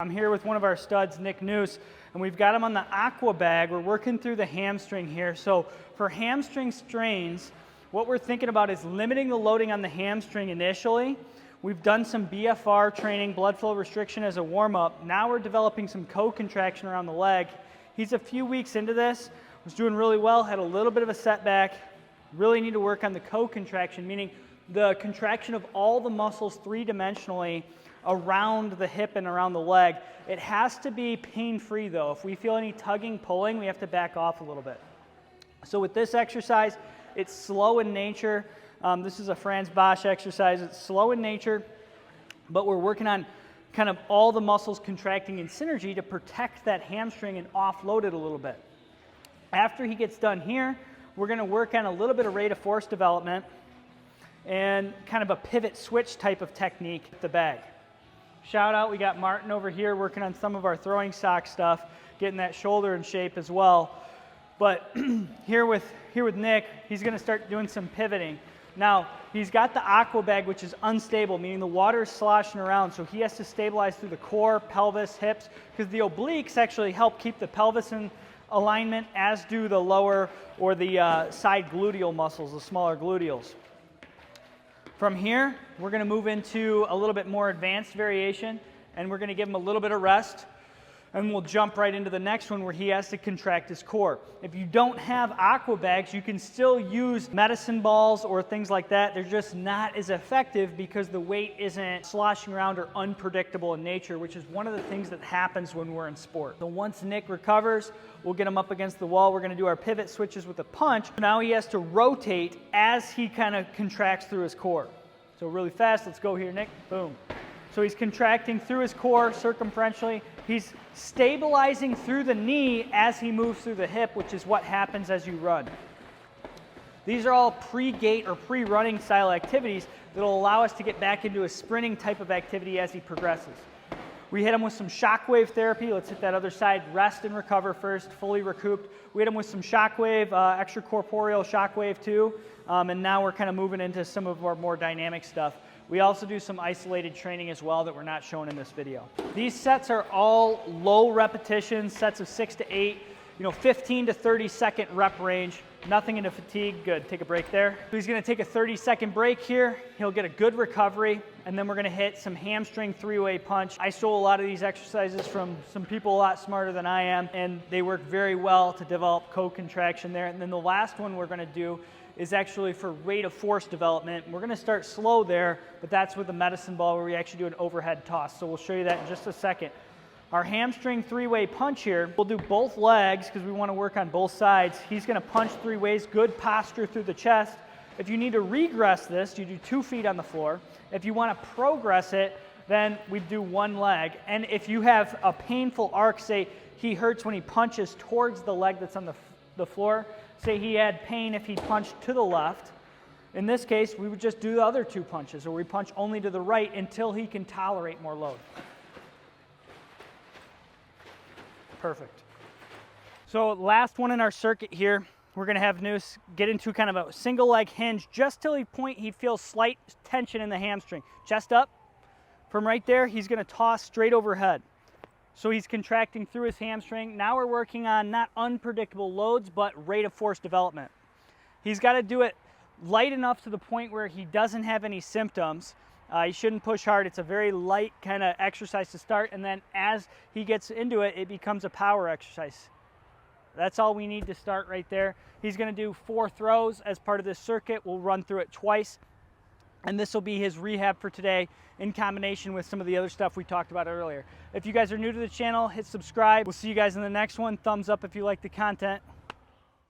I'm here with one of our studs, Nick Noose, and we've got him on the aqua bag. We're working through the hamstring here. So for hamstring strains, what we're thinking about is limiting the loading on the hamstring initially. We've done some BFR training, blood flow restriction as a warm-up. Now we're developing some co-contraction around the leg. He's a few weeks into this, was doing really well, had a little bit of a setback. Really need to work on the co-contraction, meaning the contraction of all the muscles three-dimensionally around the hip and around the leg. It has to be pain-free though. If we feel any tugging, pulling, we have to back off a little bit. So with this exercise, it's slow in nature. This is a Franz Bosch exercise. It's slow in nature, but we're working on kind of all the muscles contracting in synergy to protect that hamstring and offload it a little bit. After he gets done here, we're going to work on a little bit of rate of force development and kind of a pivot switch type of technique with the bag. Shout out, we got Martin over here working on some of our throwing sock stuff, getting that shoulder in shape as well. But here with Nick, he's going to start doing some pivoting. Now, he's got the aqua bag, which is unstable, meaning the water is sloshing around, so he has to stabilize through the core, pelvis, hips, because the obliques actually help keep the pelvis in alignment, as do the lower or the side gluteal muscles, the smaller gluteals. From here, we're going to move into a little bit more advanced variation, and we're going to give him a little bit of rest, and we'll jump right into the next one where he has to contract his core. If you don't have aqua bags, you can still use medicine balls or things like that. They're just not as effective because the weight isn't sloshing around or unpredictable in nature, which is one of the things that happens when we're in sport. So once Nick recovers, we'll get him up against the wall. We're going to do our pivot switches with a punch. Now he has to rotate as he kind of contracts through his core. So really fast, let's go here, Nick. Boom. So he's contracting through his core circumferentially. He's stabilizing through the knee as he moves through the hip, which is what happens as you run. These are all pre-gait or pre-running style activities that will allow us to get back into a sprinting type of activity as he progresses. We hit him with some shockwave therapy. Let's hit that other side. Rest and recover first, fully recouped. We hit him with some shockwave, extracorporeal shockwave too. And now we're kind of moving into some of our more dynamic stuff. We also do some isolated training as well that we're not showing in this video. These sets are all low repetitions, sets of 6 to 8, 15 to 30 second rep range. Nothing into fatigue. Good. Take a break there. So he's going to take a 30-second break here. He'll get a good recovery, and then we're going to hit some hamstring three-way punch. I stole a lot of these exercises from some people a lot smarter than I am, and they work very well to develop co-contraction there. And then the last one we're going to do is actually for rate of force development. We're going to start slow there, but that's with the medicine ball where we actually do an overhead toss. So we'll show you that in just a second. Our hamstring three-way punch here, we'll do both legs because we want to work on both sides. He's going to punch three ways, good posture through the chest. If you need to regress this, you do 2 feet on the floor. If you want to progress it, then we do one leg. And if you have a painful arc, say he hurts when he punches towards the leg that's on the floor, say he had pain if he punched to the left. In this case, we would just do the other 2 punches, or we punch only to the right until he can tolerate more load. Perfect. So last one in our circuit here, we're going to have Noose get into kind of a single leg hinge just till he feels slight tension in the hamstring. Chest up. From right there, he's going to toss straight overhead. So he's contracting through his hamstring. Now we're working on not unpredictable loads, but rate of force development. He's got to do it light enough to the point where he doesn't have any symptoms. He shouldn't push hard. It's a very light kind of exercise to start, and then as he gets into it, it becomes a power exercise. That's all we need to start right there. He's going to do 4 throws as part of this circuit. We'll run through it twice, and this will be his rehab for today in combination with some of the other stuff we talked about earlier. If you guys are new to the channel, hit subscribe. We'll see you guys in the next one. Thumbs up if you like the content.